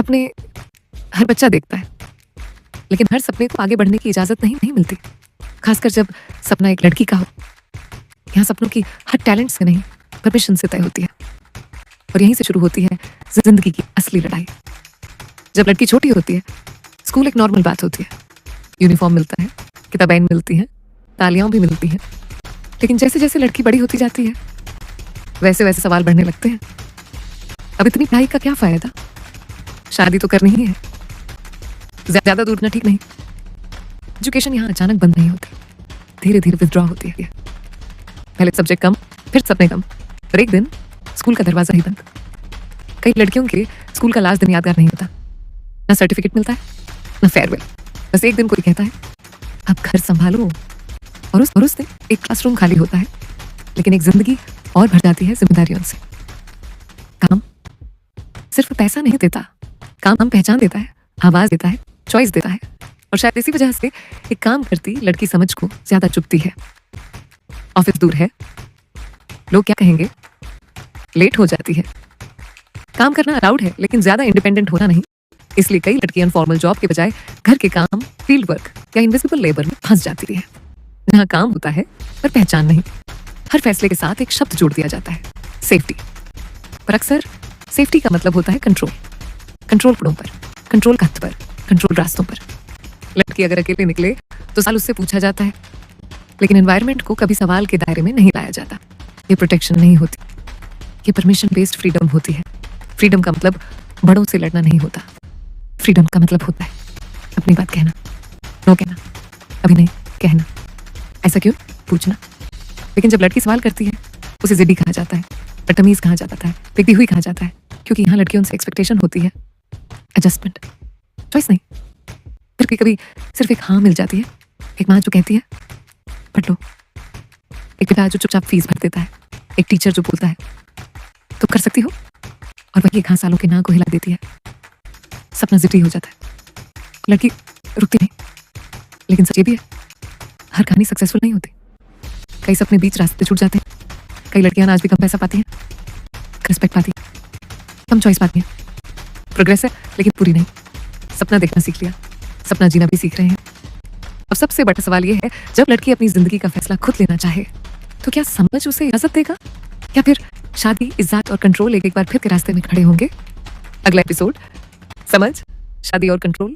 सपने हर बच्चा देखता है, लेकिन हर सपने को आगे बढ़ने की इजाज़त नहीं मिलती। खासकर जब सपना एक लड़की का हो। यहाँ सपनों की हर टैलेंट से नहीं, परमिशन से तय होती है। और यहीं से शुरू होती है जिंदगी की असली लड़ाई। जब लड़की छोटी होती है, स्कूल एक नॉर्मल बात होती है। यूनिफॉर्म मिलता है, किताबें मिलती हैं, तालियां भी मिलती हैं। लेकिन जैसे जैसे लड़की बड़ी होती जाती है, वैसे वैसे सवाल बढ़ने लगते हैं। अब इतनी पढ़ाई का क्या फायदा? शादी तो करनी ही है। ज्यादा दूर ना ठीक नहीं। एजुकेशन यहाँ अचानक बंद नहीं होती, धीरे धीरे विथड्रॉ होती है। पहले सब्जेक्ट कम, फिर सपने कम, और एक दिन स्कूल का दरवाजा ही बंद। कई लड़कियों के स्कूल का लास्ट दिन यादगार नहीं होता। ना सर्टिफिकेट मिलता है, ना फेयरवेल। बस एक दिन कोई कहता है अब घर संभालो, और उस दिन एक क्लासरूम खाली होता है, लेकिन एक जिंदगी और भर जाती है जिम्मेदारियों से। काम सिर्फ पैसा नहीं देता, काम हम पहचान देता है, आवाज देता है, चॉइस देता है। और शायद इसी वजह से एक काम करती लड़की समझ को ज्यादा चुभती है। ऑफिस दूर है, लोग क्या कहेंगे, लेट हो जाती है। काम करना अलाउड है, लेकिन ज्यादा इंडिपेंडेंट होना नहीं। इसलिए कई लड़कियां फॉर्मल जॉब के बजाय घर के काम, फील्ड वर्क या इनविजिबल लेबर में फंस जाती है, जहां काम होता है पर पहचान नहीं। हर फैसले के साथ एक शब्द जोड़ दिया जाता है, सेफ्टी। पर अक्सर सेफ्टी का मतलब होता है कंट्रोल। कंट्रोल पड़ों पर, कंट्रोल खत पर, कंट्रोल रास्तों पर। लड़की अगर अकेले निकले तो साल उससे पूछा जाता है, लेकिन एनवायरनमेंट को कभी सवाल के दायरे में नहीं लाया जाता। ये प्रोटेक्शन नहीं होती, ये परमिशन बेस्ड फ्रीडम होती है। फ्रीडम का मतलब बड़ों से लड़ना नहीं होता। फ्रीडम का मतलब होता है अपनी बात कहना, नो कहना, अभी नहीं कहना। ऐसा क्यों? पूछना। लेकिन जब लड़की सवाल करती है, उसे जिद्दी कहा जाता है, बदतमीज कहा जाता है, बिगड़ी हुई कहा जाता है, क्योंकि यहाँ लड़कियों से एक्सपेक्टेशन होती है एडजस्टमेंट, चॉइस नहीं। फिर कभी सिर्फ एक हाँ मिल जाती है, एक माँ जो कहती है पढ़ लो, एक पिता जो चुपचाप फीस भर देता है, एक टीचर जो बोलता है तुम कर सकती हो, और वही एक हाँ सालों के ना को हिला देती है। सपना जिद्दी हो जाता है, लड़की रुकती नहीं। लेकिन सच ये भी है, हर कहानी सक्सेसफुल नहीं होती। कई सपने बीच रास्ते छूट जाते हैं। कई लड़कियां आज भी कम पैसा पाती हैं, रिस्पेक्ट पाती हैं, कम चॉइस पाती हैं। प्रोग्रेस है लेकिन पूरी नहीं। सपना देखना सीख लिया, सपना जीना भी सीख रहे हैं। अब सबसे बड़ा सवाल ये है, जब लड़की अपनी जिंदगी का फैसला खुद लेना चाहे, तो क्या समझ उसे इजाजत देगा, या फिर शादी, इज्जत और कंट्रोल एक बार फिर के रास्ते में खड़े होंगे? अगला एपिसोड, समझ, शादी और कंट्रोल।